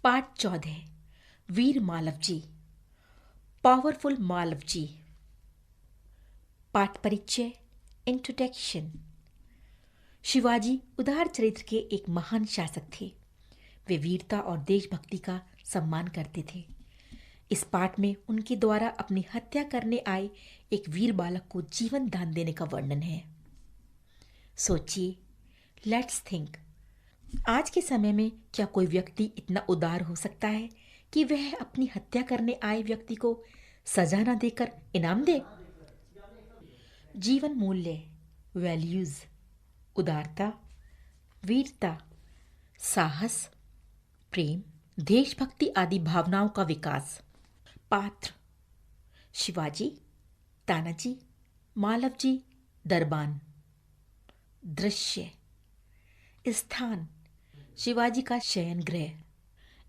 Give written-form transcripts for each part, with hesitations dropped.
पाठ 14 वीर मालव जी, पावरफुल मालव जी। पाठ परिचय, इंट्रोडक्शन। शिवाजी उदार चरित्र के एक महान शासक थे। वे वीरता और देशभक्ति का सम्मान करते थे। इस पाठ में उनके द्वारा अपनी हत्या करने आए एक वीर बालक को जीवन दान देने का वर्णन है। सोचिए, लेट्स थिंक। आज के समय में क्या कोई व्यक्ति इतना उदार हो सकता है कि वह अपनी हत्या करने आए व्यक्ति को सजा न देकर इनाम दे? जीवन मूल्य, वैल्यूज, उदारता, वीरता, साहस, प्रेम, देशभक्ति आदि भावनाओं का विकास। पात्र: शिवाजी, तानाजी, मालव जी, दरबान। दृश्य: स्थान: शिवाजी का शयन गृह।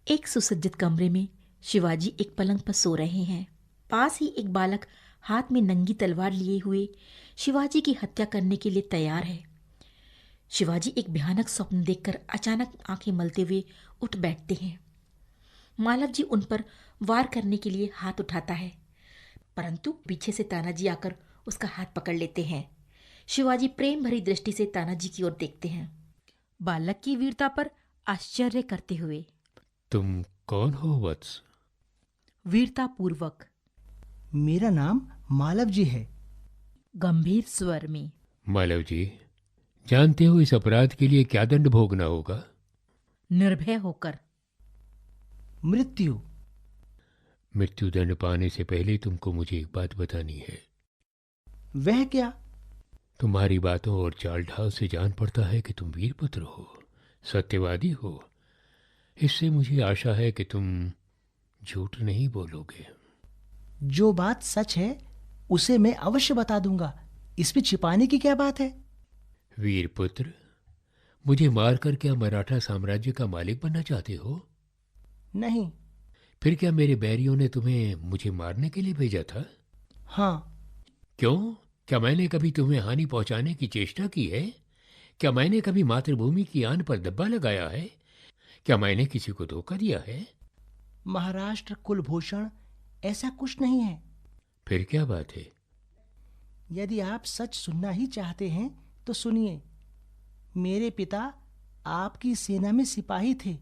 एक सुसज्जित कमरे में शिवाजी एक पलंग पर सो रहे हैं। पास ही एक बालक हाथ में नंगी तलवार लिए हुए शिवाजी की हत्या करने के लिए तैयार है। शिवाजी एक भयानक स्वप्न देखकर अचानक आंखें मलते हुए उठ बैठते हैं। मालव जी उन पर वार करने के लिए हाथ उठाता है, परंतु पीछे से तानाजी आकर उसका हाथ पकड़ लेते हैं। शिवाजी प्रेम भरी दृष्टि से तानाजी की ओर देखते हैं, बालक की वीरता पर आश्चर्य करते हुए। तुम कौन हो वत्स? वीरता पूर्वक: मेरा नाम मालव जी है। गंभीर स्वर में: मालव जी, जानते हो इस अपराध के लिए क्या दंड भोगना होगा? निर्भय होकर: मृत्यु। मृत्युदंड पाने से पहले तुमको मुझे एक बात बतानी है। वह क्या? तुम्हारी बातों और चाल ढाल से जान पड़ता है कि तुम वीरपुत्र हो, सत्यवादी हो। इससे मुझे आशा है कि तुम झूठ नहीं बोलोगे। जो बात सच है उसे मैं अवश्य बता दूंगा। इसमें छिपाने की क्या बात है? वीरपुत्र, मुझे मारकर क्या मराठा साम्राज्य का मालिक बनना चाहते हो? नहीं। फिर क्या मेरे बैरियों ने तुम्हें मुझे मारने के लिए भेजा था? हाँ। क्यों? क्या मैंने कभी तुम्हें हानि पहुंचाने की चेष्टा की है? क्या मैंने कभी मातृभूमि की आन पर दब्बा लगाया है? क्या मैंने किसी को धोखा दिया है? महाराष्ट्र कुलभूषण, ऐसा कुछ नहीं है। फिर क्या बात है? यदि आप सच सुनना ही चाहते हैं तो सुनिए। मेरे पिता आपकी सेना में सिपाही थे।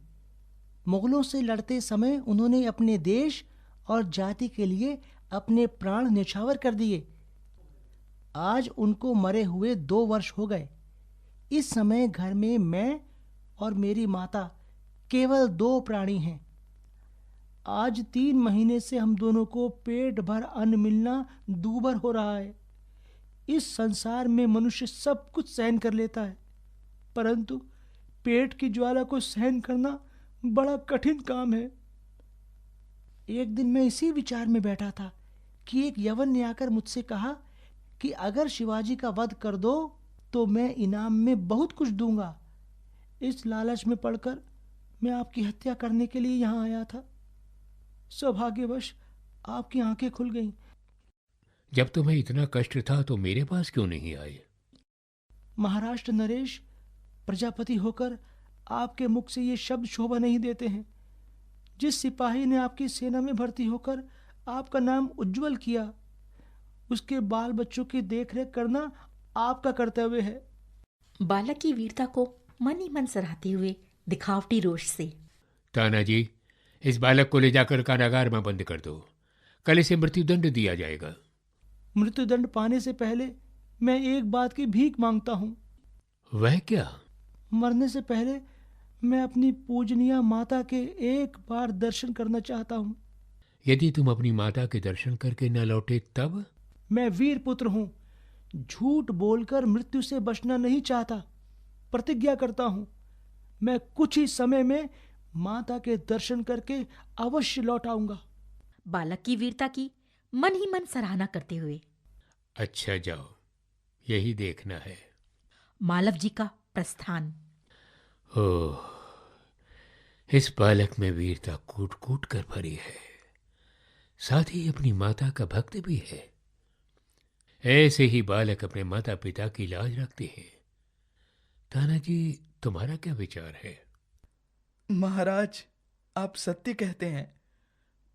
मुगलों से लड़ते समय उन्होंने अपने देश और जाति के लिए अपने प्राण न्यौछावर कर दिए। आज उनको मरे हुए 2 वर्ष हो गए। इस समय घर में मैं और मेरी माता केवल 2 प्राणी हैं। आज 3 महीने से हम दोनों को पेट भर अन्न मिलना दूभर हो रहा है। इस संसार में मनुष्य सब कुछ सहन कर लेता है, परंतु पेट की ज्वाला को सहन करना बड़ा कठिन काम है। एक दिन मैं इसी विचार में बैठा था कि एक यवन ने आकर मुझसे कहा कि अगर शिवाजी का वध कर दो तो मैं इनाम में बहुत कुछ दूंगा। इस लालच में पड़कर मैं आपकी हत्या करने के लिए यहाँ आया था। सौभाग्यवश आपकी आंखें खुल गईं। जब तुम्हें इतना कष्ट था तो मेरे पास क्यों नहीं आए? महाराष्ट्र नरेश, प्रजापति होकर आपके मुख से ये शब्द शोभा नहीं देते हैं। जिस सिपाही ने आपकी सेना में भर्ती होकर आपका नाम उज्जवल किया, उसके बाल बच्चों की देखरेख करना आपका कर्तव्य है। बालक की वीरता को मन ही मन सराहते हुए दिखावटी रोष से: तानाजी, इस बालक को ले जाकर कारागार में बंद कर दो। कल इसे मृत्युदंड दिया जाएगा। मृत्युदंड पाने से पहले मैं एक बात की भीख मांगता हूँ। वह क्या? मरने से पहले मैं अपनी पूजनीय माता के एक बार दर्शन करना चाहता हूँ। यदि तुम अपनी माता के दर्शन करके न लौटे तब? मैं वीर पुत्र हूँ। झूठ बोलकर मृत्यु से बचना नहीं चाहता। प्रतिज्ञा करता हूँ, मैं कुछ ही समय में माता के दर्शन करके अवश्य लौट आऊंगा। बालक की वीरता की मन ही मन सराहना करते हुए: अच्छा, जाओ, यही देखना है। मालव जी का प्रस्थान। ओह, इस बालक में वीरता कूट कूट कर भरी है, साथ ही अपनी माता का भक्त भी है। ऐसे ही बालक अपने माता पिता की लाज रखते हैं। तानाजी, तुम्हारा क्या विचार है? महाराज, आप सत्य कहते हैं।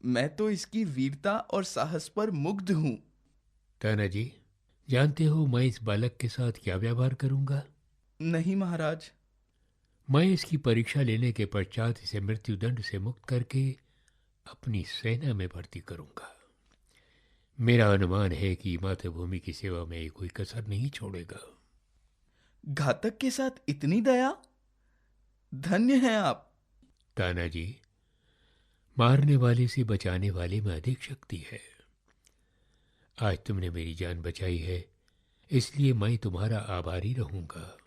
मैं तो इसकी वीरता और साहस पर मुग्ध हूं। तानाजी, जानते हो मैं इस बालक के साथ क्या व्यवहार करूंगा? नहीं महाराज। मैं इसकी परीक्षा लेने के पश्चात इसे मृत्युदंड से मुक्त करके अपनी सेना में भर्ती करूंगा। मेरा अनुमान है कि मातृभूमि की सेवा में ये कोई कसर नहीं छोड़ेगा। घातक के साथ इतनी दया! धन्य हैं आप। तानाजी, मारने वाले से बचाने वाले में अधिक शक्ति है। आज तुमने मेरी जान बचाई है, इसलिए मैं तुम्हारा आभारी रहूंगा।